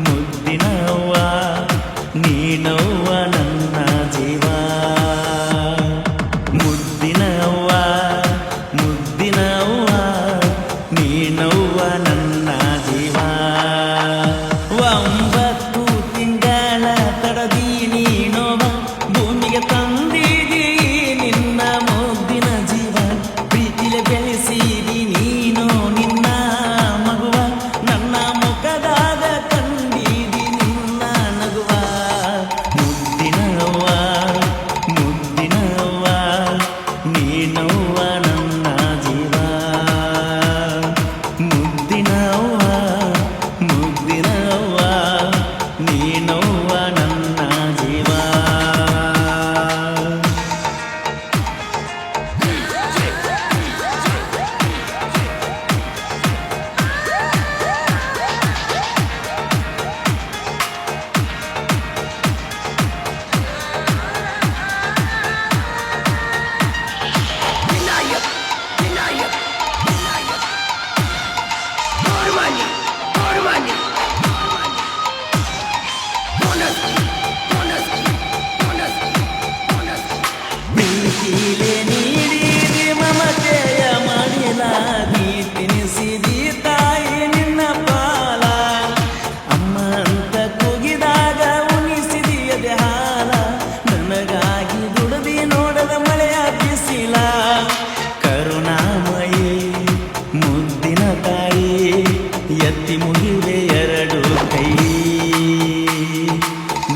ಮುದ್ದಿನವ್ವ ನೀನವ್ವ ನನ್ನ ಜೀವ ಮುದ್ದಿನವ್ವ ನೀನವ್ವ ನನ್ನ ಜೀವ 9 ತಿಂಗಳ ತಡದಿ ನೀನೋವ ಭೂಮಿಗೆ ತಂದಿದಿ ನಿನ್ನ ಮುದ್ದಿನ ಜೀವ ಪ್ರೀತಿಲೆ ಬೆಳೆಸಿದಿ ನೀನು ನಿನ್ನ ಮಗುವ ನನ್ನ ಮುಖದಾಗ ಕಂಡಿದಿ ನಿನ್ನ ನಗುವ ಮುದ್ದಿನವ್ವ ನೀನವ್ವ ನನ್ನ ಜೀವ ಮುದ್ದಿನವ್ವ ನೀನವ್ವ ನನ್ನ ಜೀವ ಪ್ರೀತಿಲೆ ನೀಡಿದಿ ಮಮತೆಯ ಮಾಡಿಲಾದಿ ತಿನಿಸಿದಿ ತಾಯಿ ನಿನ್ನ ಪಾಲ ಅಮ್ಮ ಅಂತ ಕೂಗಿದಾಗ ಉಣಿಸಿದಿ ಎದೆ ಹಾಲ ನನಗಾಗಿ ದುಡಿದಿ ನೋಡದ ಮಳೆಯ ಬಿಸಿಲ ಕರುಣಾಮಯಿ ಮುದ್ದಿನ ತಾಯಿ ಎತ್ತಿ ಮುಗಿವೆ 2 ಕೈ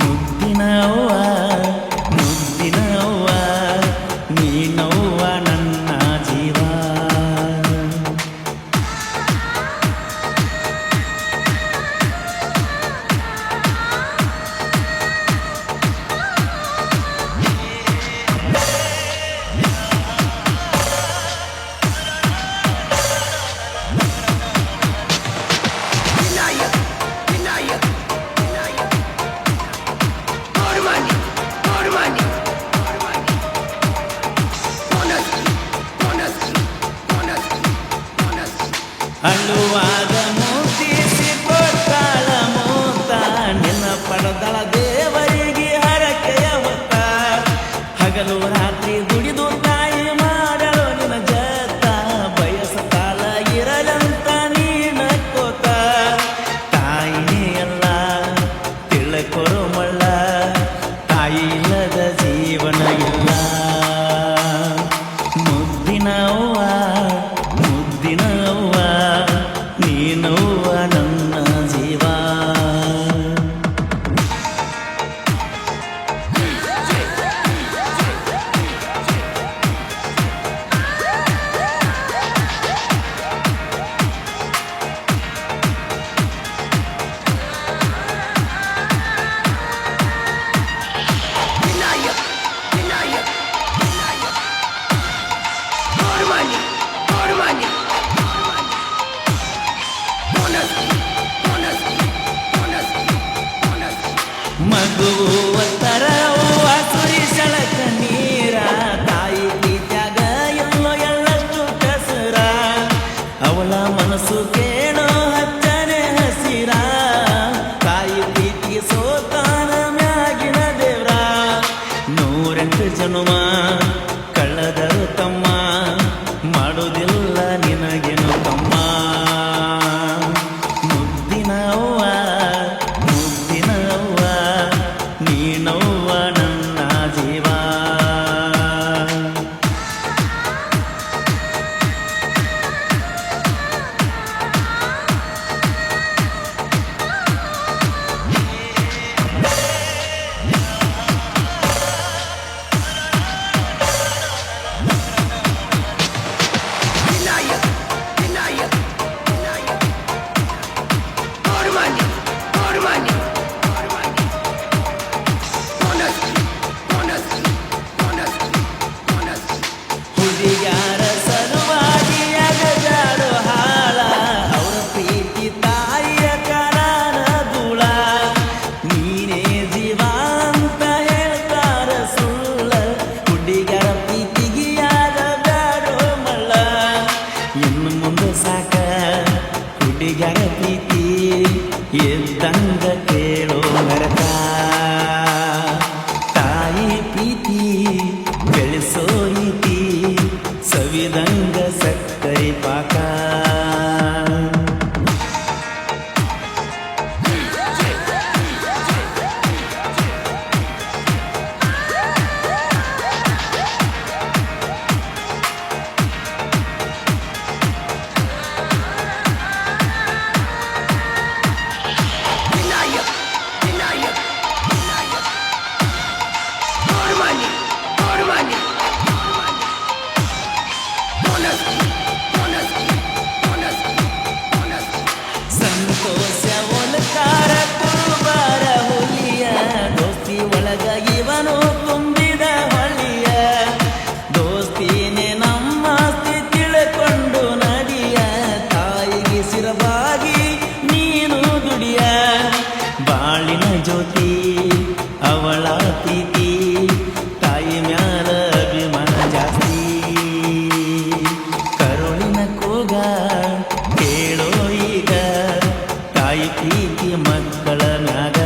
ಮುದ್ದಿನವ್ವ ನೀನವ್ವ ನನ್ನ ಜೀವ ಅಳುವಾಗ ಮುದ್ದಿಸಿ ಕೊಟ್ಟಾಳ ಮೂತ ನಿನ್ನ ಪಡೆದಳ ದೇವರಿಗೆ ಹರಕೆಯ ಹೊತ್ತ ಹಗಲು ರಾತ್ರಿ ದುಡಿದು ತಾಯಿ ಮಾಡಲು ನಿನ್ನ ಜತ ಬಯಸತಾಳ ಇರಲಂತ ನೀನ ಕೋತ ತಾಯಿನೇ ಎಲ್ಲ ತಿಳಕೊರು ಮಳ್ಳ ತಾಯಿ ಇಲ್ಲದ ಜೀವನ ಇಲ್ಲ ಮುದ್ದಿನವ್ವ ನೀನವ್ವ ನನ್ನ ಜೀವ ಮಗುವ ತರವ್ವ ಸುರಿಸಳ ಕಣ್ಣೀರ ತಾಯಿ ಪ್ರೀತ್ಯಾಗ ಎಲ್ಲೋ ಎಳ್ಳಷ್ಟು ಕಸರ ಅವಳ ಮನಸ್ಸು ಕೇಳೋ ಹಚ್ಚನೆ ಹಸಿರ ತಾಯಿ ಪ್ರೀತಿಗೆ ಸೋತಾನ ಮ್ಯಾಗಿನ ದೇವ್ರ 108 ಜನುಮ ಕಳ್ಳದರು ತಮ್ಮ ಮಾಡುವುದಿಲ್ಲ ನಿನಗೇನು ತಮ್ಮ ಮುದ್ದಿನವ್ವ ನೀನವ್ವ ನನ್ನ ಜೀವ ಇನ್ನು ಮುಂದೆ ಸಾಕ ಹುಡುಗರ ಪ್ರೀತಿ ಎದ್ದಂಗ ಕೇಳೋ ನರಕ ತಾಯಿ ಪ್ರೀತಿ ಬೆಳೆಸೋ ರೀತಿ ಸವಿದಂಗ ಸಕ್ಕರೆ ಪಾಕ ಸಂತೋಷ ಒಲಕಾರ ಕುರುಬಾರ ಹುಲಿಯ ದೋಸ್ತಿ ಒಳಗ ಇವನು ತುಂಬಿದ ಹೊಳಿಯ ದೋಸ್ತಿನೇ ನಮ್ಮ ಆಸ್ತಿ ತಿಳ್ಕೊಂಡು ನಡಿಯ ತಾಯಿಗೆ ಸಿರಬಾಗಿ ನೀನು ದುಡಿಯ ಬಾಳಿನ ಜ್ಯೋತಿ ಅವಳ ಪ್ರೀತಿ ತಾಯಿ ಮ್ಯಾಲ ಅಭಿಮಾನ ಜಾಸ್ತಿ ಕರುಳಿನ ಕೂಗ ಕೇಳೋ ಈಗ ತಾಯಿ ಪ್ರೀತಿ ಮಕ್ಕಳ ಮ್ಯಾಗ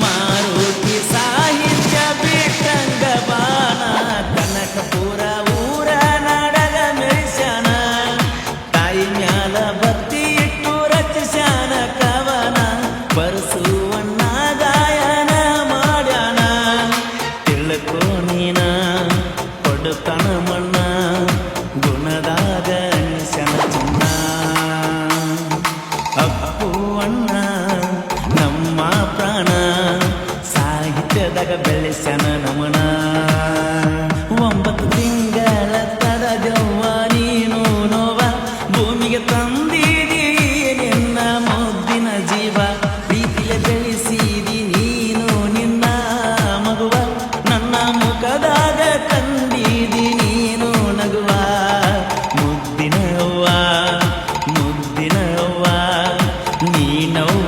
ಮಾರುತಿ ಸಾಹಿತ್ಯ ಬಿಟ್ಟಂಗ ಬಾಣ ಕನಕಪುರ ಊರ ನಾಡಗ ಮೆರಿಸ್ಯಾನ ತಾಯಿ ಮ್ಯಾಲ ಭಕ್ತಿ ಇಟ್ಟು ರಚಿಸ್ಯಾನ ಕವನ ಬರಸುವಣ್ಣ ಗಾಯನ ಮಾಡ್ಯಾನ ತಿಳ್ಕೋ ನೀನ ಕೊಡುತ್ತಾನ ಮಣ್ಣ ಗುಣದಾಗ ಅನಿಸ್ಯಾನ ಚಿನ್ನ ಅಪ್ಪು ಅಣ್ಣ ನಮ್ಮ ಪ್ರಾಣ ಸಾಹಿತ್ಯದಾಗ ಬೆಳೆಸ್ಯಾನ ನಮನ 9 ತಿಂಗಳ ತದ ಜವ್ವ ನೀನು ನೋವ ಭೂಮಿಗೆ ತಂದಿದಿ ನಿನ್ನ ಮುದ್ದಿನ ಜೀವ ಪ್ರೀತಿಲೆ ಬೆಳೆಸಿದಿ ನೀನು ನಿನ್ನ ಮಗುವ ನನ್ನ ಮುಖದಾಗ ಕಂದಿದಿ ನೀನು ನಗುವ ಮುದ್ದಿನ ಅವ್ವ ನೀನವ್ವ